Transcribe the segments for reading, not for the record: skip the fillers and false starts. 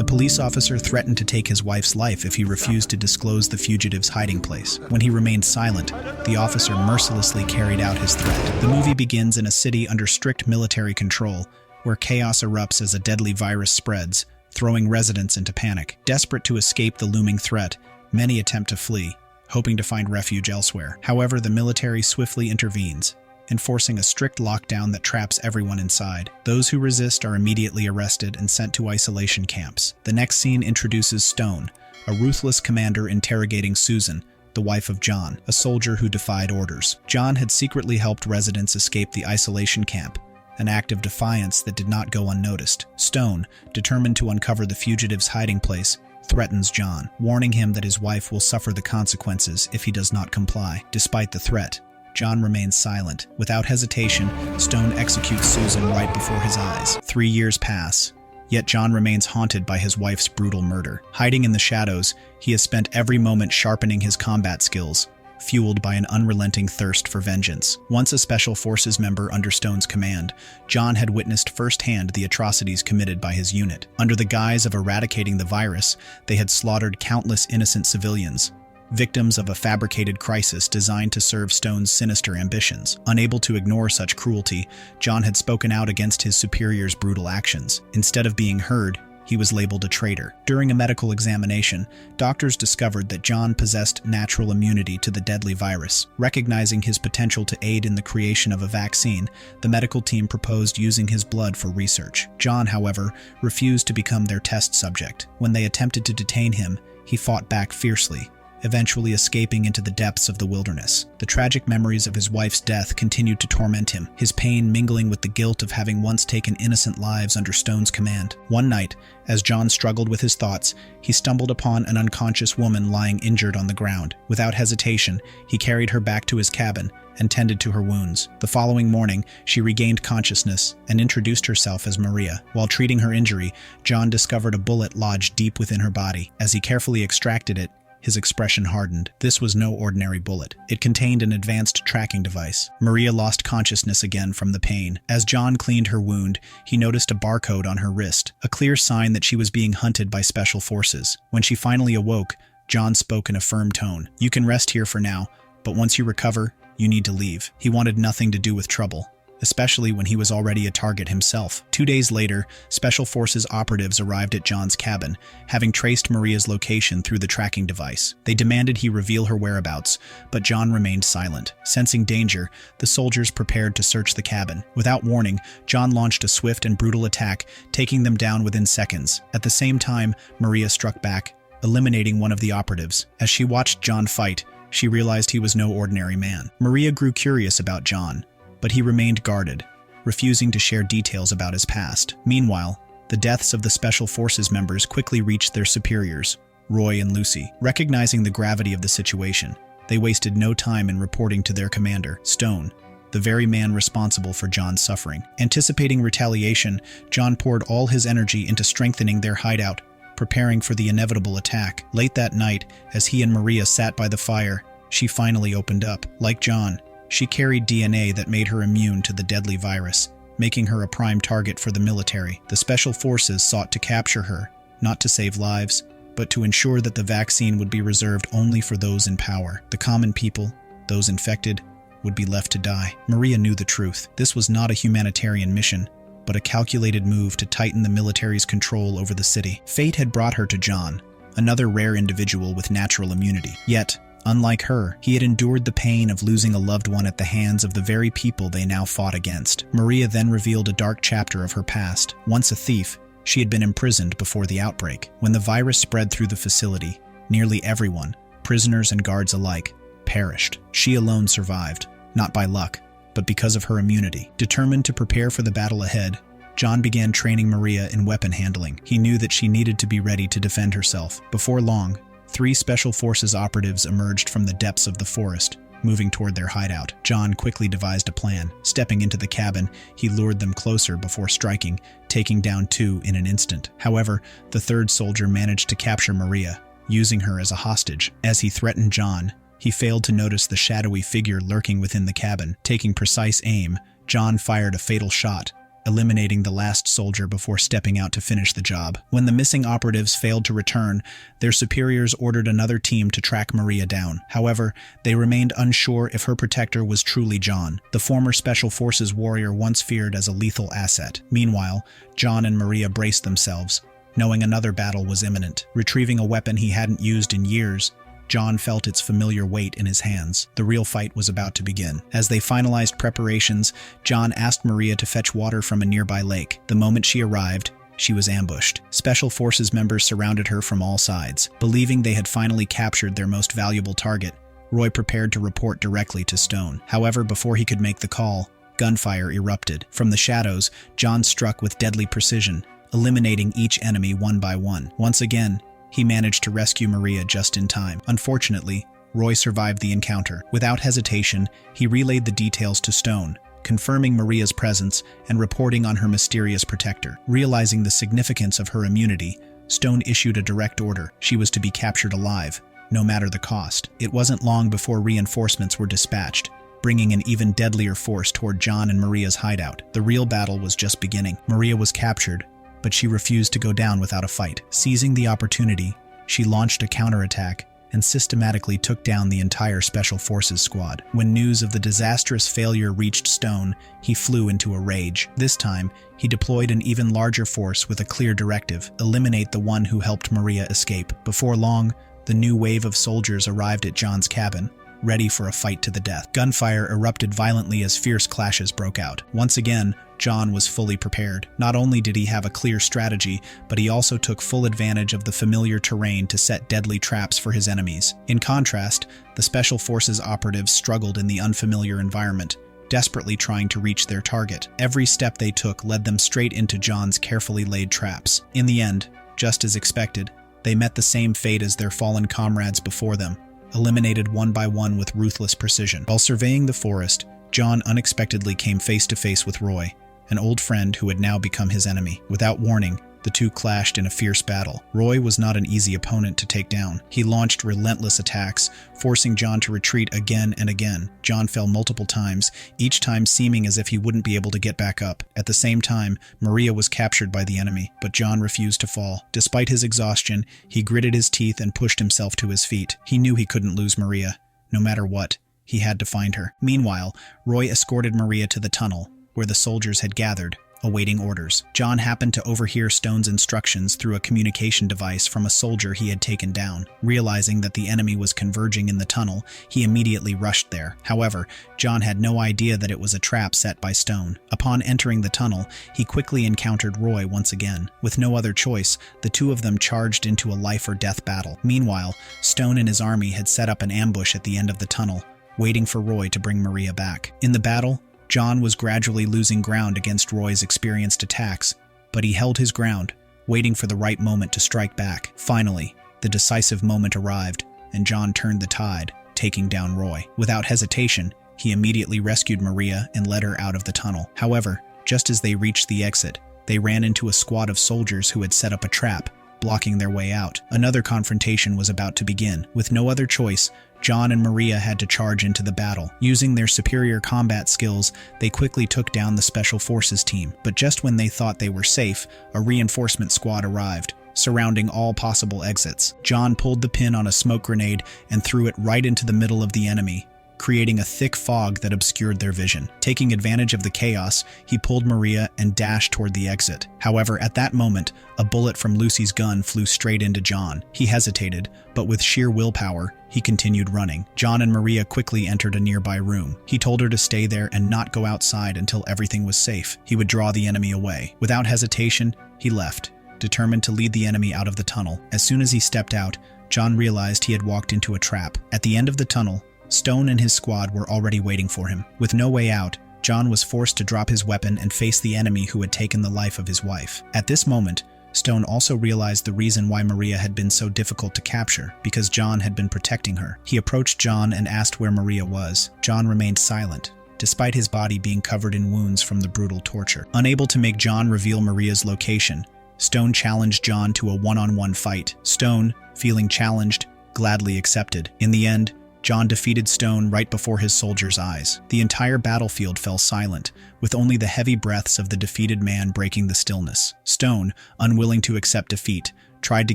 The police officer threatened to take his wife's life if he refused to disclose the fugitive's hiding place. When he remained silent, the officer mercilessly carried out his threat. The movie begins in a city under strict military control, where chaos erupts as a deadly virus spreads, throwing residents into panic. Desperate to escape the looming threat, many attempt to flee, hoping to find refuge elsewhere. However, the military swiftly intervenes, enforcing a strict lockdown that traps everyone inside. Those who resist are immediately arrested and sent to isolation camps. The next scene introduces Stone, a ruthless commander interrogating Susan, the wife of John, a soldier who defied orders. John had secretly helped residents escape the isolation camp, an act of defiance that did not go unnoticed. Stone, determined to uncover the fugitive's hiding place, threatens John, warning him that his wife will suffer the consequences if he does not comply. Despite the threat, John remains silent. Without hesitation, Stone executes Susan right before his eyes. 3 years pass, yet John remains haunted by his wife's brutal murder. Hiding in the shadows, he has spent every moment sharpening his combat skills, fueled by an unrelenting thirst for vengeance. Once a Special Forces member under Stone's command, John had witnessed firsthand the atrocities committed by his unit. Under the guise of eradicating the virus, they had slaughtered countless innocent civilians, victims of a fabricated crisis designed to serve Stone's sinister ambitions. Unable to ignore such cruelty, John had spoken out against his superior's brutal actions. Instead of being heard, he was labeled a traitor. During a medical examination, doctors discovered that John possessed natural immunity to the deadly virus. Recognizing his potential to aid in the creation of a vaccine, the medical team proposed using his blood for research. John, however, refused to become their test subject. When they attempted to detain him, he fought back fiercely, eventually escaping into the depths of the wilderness. The tragic memories of his wife's death continued to torment him, his pain mingling with the guilt of having once taken innocent lives under Stone's command. One night, as John struggled with his thoughts, he stumbled upon an unconscious woman lying injured on the ground. Without hesitation, he carried her back to his cabin and tended to her wounds. The following morning, she regained consciousness and introduced herself as Maria. While treating her injury, John discovered a bullet lodged deep within her body. As he carefully extracted it, his expression hardened. This was no ordinary bullet. It contained an advanced tracking device. Maria lost consciousness again from the pain. As John cleaned her wound, he noticed a barcode on her wrist, a clear sign that she was being hunted by special forces. When she finally awoke, John spoke in a firm tone. "You can rest here for now, but once you recover, you need to leave." He wanted nothing to do with trouble, especially when he was already a target himself. 2 days later, Special Forces operatives arrived at John's cabin, having traced Maria's location through the tracking device. They demanded he reveal her whereabouts, but John remained silent. Sensing danger, the soldiers prepared to search the cabin. Without warning, John launched a swift and brutal attack, taking them down within seconds. At the same time, Maria struck back, eliminating one of the operatives. As she watched John fight, she realized he was no ordinary man. Maria grew curious about John, but he remained guarded, refusing to share details about his past. Meanwhile, the deaths of the Special Forces members quickly reached their superiors, Roy and Lucy. Recognizing the gravity of the situation, they wasted no time in reporting to their commander, Stone, the very man responsible for John's suffering. Anticipating retaliation, John poured all his energy into strengthening their hideout, preparing for the inevitable attack. Late that night, as he and Maria sat by the fire, she finally opened up. Like John, she carried DNA that made her immune to the deadly virus, making her a prime target for the military. The Special Forces sought to capture her, not to save lives, but to ensure that the vaccine would be reserved only for those in power. The common people, those infected, would be left to die. Maria knew the truth. This was not a humanitarian mission, but a calculated move to tighten the military's control over the city. Fate had brought her to John, another rare individual with natural immunity. Yet, unlike her, he had endured the pain of losing a loved one at the hands of the very people they now fought against. Maria then revealed a dark chapter of her past. Once a thief, she had been imprisoned before the outbreak. When the virus spread through the facility, nearly everyone, prisoners and guards alike, perished. She alone survived, not by luck, but because of her immunity. Determined to prepare for the battle ahead, John began training Maria in weapon handling. He knew that she needed to be ready to defend herself. Before long, 3 Special Forces operatives emerged from the depths of the forest, moving toward their hideout. John quickly devised a plan. Stepping into the cabin, he lured them closer before striking, taking down 2 in an instant. However, the 3rd soldier managed to capture Maria, using her as a hostage. As he threatened John, he failed to notice the shadowy figure lurking within the cabin. Taking precise aim, John fired a fatal shot, eliminating the last soldier before stepping out to finish the job. When the missing operatives failed to return, their superiors ordered another team to track Maria down. However, they remained unsure if her protector was truly John, the former Special Forces warrior once feared as a lethal asset. Meanwhile, John and Maria braced themselves, knowing another battle was imminent. Retrieving a weapon he hadn't used in years, John felt its familiar weight in his hands. The real fight was about to begin. As they finalized preparations, John asked Maria to fetch water from a nearby lake. The moment she arrived, she was ambushed. Special Forces members surrounded her from all sides. Believing they had finally captured their most valuable target, Roy prepared to report directly to Stone. However, before he could make the call, gunfire erupted. From the shadows, John struck with deadly precision, eliminating each enemy one by one. Once again, he managed to rescue Maria just in time. Unfortunately, Roy survived the encounter. Without hesitation, he relayed the details to Stone, confirming Maria's presence and reporting on her mysterious protector. Realizing the significance of her immunity, Stone issued a direct order. She was to be captured alive, no matter the cost. It wasn't long before reinforcements were dispatched, bringing an even deadlier force toward John and Maria's hideout. The real battle was just beginning. Maria was captured, but she refused to go down without a fight. Seizing the opportunity, she launched a counterattack and systematically took down the entire Special Forces squad. When news of the disastrous failure reached Stone, he flew into a rage. This time, he deployed an even larger force with a clear directive: eliminate the one who helped Maria escape. Before long, the new wave of soldiers arrived at John's cabin, ready for a fight to the death. Gunfire erupted violently as fierce clashes broke out. Once again, John was fully prepared. Not only did he have a clear strategy, but he also took full advantage of the familiar terrain to set deadly traps for his enemies. In contrast, the Special Forces operatives struggled in the unfamiliar environment, desperately trying to reach their target. Every step they took led them straight into John's carefully laid traps. In the end, just as expected, they met the same fate as their fallen comrades before them, eliminated one by one with ruthless precision. While surveying the forest, John unexpectedly came face to face with Roy, an old friend who had now become his enemy. Without warning, the two clashed in a fierce battle. Roy was not an easy opponent to take down. He launched relentless attacks, forcing John to retreat again and again. John fell multiple times, each time seeming as if he wouldn't be able to get back up. At the same time, Maria was captured by the enemy, but John refused to fall. Despite his exhaustion, he gritted his teeth and pushed himself to his feet. He knew he couldn't lose Maria. No matter what, he had to find her. Meanwhile, Roy escorted Maria to the tunnel, where the soldiers had gathered, awaiting orders. John happened to overhear Stone's instructions through a communication device from a soldier he had taken down. Realizing that the enemy was converging in the tunnel, he immediately rushed there. However, John had no idea that it was a trap set by Stone. Upon entering the tunnel, he quickly encountered Roy once again. With no other choice, the two of them charged into a life-or-death battle. Meanwhile, Stone and his army had set up an ambush at the end of the tunnel, waiting for Roy to bring Maria back. In the battle, John was gradually losing ground against Roy's experienced attacks, but he held his ground, waiting for the right moment to strike back. Finally, the decisive moment arrived, and John turned the tide, taking down Roy. Without hesitation, he immediately rescued Maria and led her out of the tunnel. However, just as they reached the exit, they ran into a squad of soldiers who had set up a trap, blocking their way out. Another confrontation was about to begin. With no other choice, John and Maria had to charge into the battle. Using their superior combat skills, they quickly took down the Special Forces team. But just when they thought they were safe, a reinforcement squad arrived, surrounding all possible exits. John pulled the pin on a smoke grenade and threw it right into the middle of the enemy, creating a thick fog that obscured their vision. Taking advantage of the chaos, he pulled Maria and dashed toward the exit. However, at that moment, a bullet from Lucy's gun flew straight into John. He hesitated, but with sheer willpower, he continued running. John and Maria quickly entered a nearby room. He told her to stay there and not go outside until everything was safe. He would draw the enemy away. Without hesitation, he left, determined to lead the enemy out of the tunnel. As soon as he stepped out, John realized he had walked into a trap. At the end of the tunnel, Stone and his squad were already waiting for him. With no way out, John was forced to drop his weapon and face the enemy who had taken the life of his wife. At this moment, Stone also realized the reason why Maria had been so difficult to capture, because John had been protecting her. He approached John and asked where Maria was. John remained silent, despite his body being covered in wounds from the brutal torture. Unable to make John reveal Maria's location, Stone challenged John to a one-on-one fight. Stone, feeling challenged, gladly accepted. In the end, John defeated Stone right before his soldiers' eyes. The entire battlefield fell silent, with only the heavy breaths of the defeated man breaking the stillness. Stone, unwilling to accept defeat, tried to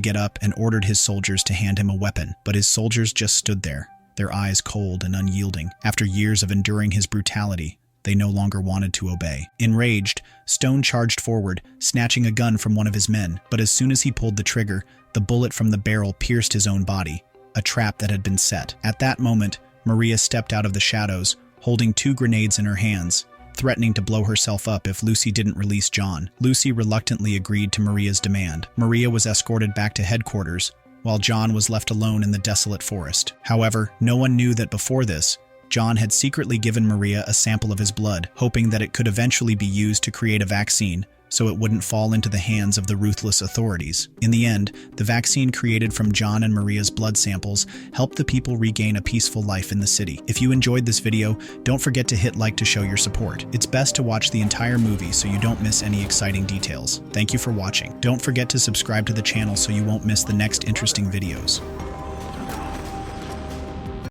get up and ordered his soldiers to hand him a weapon, but his soldiers just stood there, their eyes cold and unyielding. After years of enduring his brutality, they no longer wanted to obey. Enraged, Stone charged forward, snatching a gun from one of his men, but as soon as he pulled the trigger, the bullet from the barrel pierced his own body, a trap that had been set. At that moment, Maria stepped out of the shadows, holding 2 grenades in her hands, threatening to blow herself up if Lucy didn't release John. Lucy reluctantly agreed to Maria's demand. Maria was escorted back to headquarters, while John was left alone in the desolate forest. However, no one knew that before this, John had secretly given Maria a sample of his blood, hoping that it could eventually be used to create a vaccine, so it wouldn't fall into the hands of the ruthless authorities. In the end, the vaccine created from John and Maria's blood samples helped the people regain a peaceful life in the city. If you enjoyed this video, don't forget to hit like to show your support. It's best to watch the entire movie so you don't miss any exciting details. Thank you for watching. Don't forget to subscribe to the channel so you won't miss the next interesting videos.